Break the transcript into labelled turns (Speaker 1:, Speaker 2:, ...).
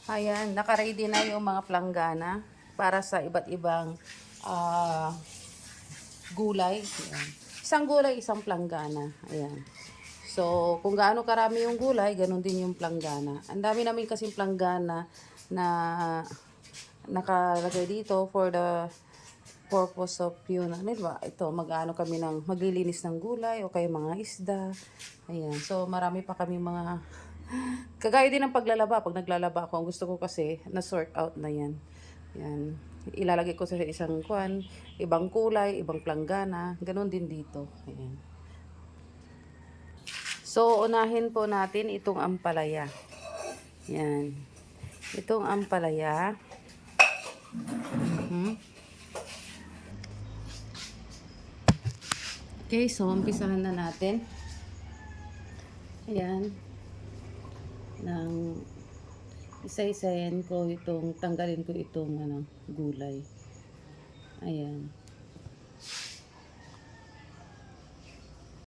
Speaker 1: Ayan, naka-ready na yung mga planggana para sa iba't ibang ah, gulay. Ayan. Isang gulay, isang planggana. Ayan. So, kung gaano karami yung gulay, ganun din yung planggana. Ang dami namin kasing planggana na nakalagay dito for the purpose of yun. Ano ba? Ito, mag-ano kami ng maglilinis ng gulay o kaya mga isda. Ayan. So, marami pa kami mga kagaya din ng paglalaba. Pag naglalaba ako, ang gusto ko kasi na-sort out na yan. Yan. Ilalagay ko sa isang kwan, ibang kulay, ibang planggana. Ganon din dito. Ayan. So, unahin po natin itong ampalaya. Yan. Itong ampalaya. Okay, so umpisahan na natin. Ayan. Nang isa-isayan ko itong, tanggalin ko itong gulay. Ayan.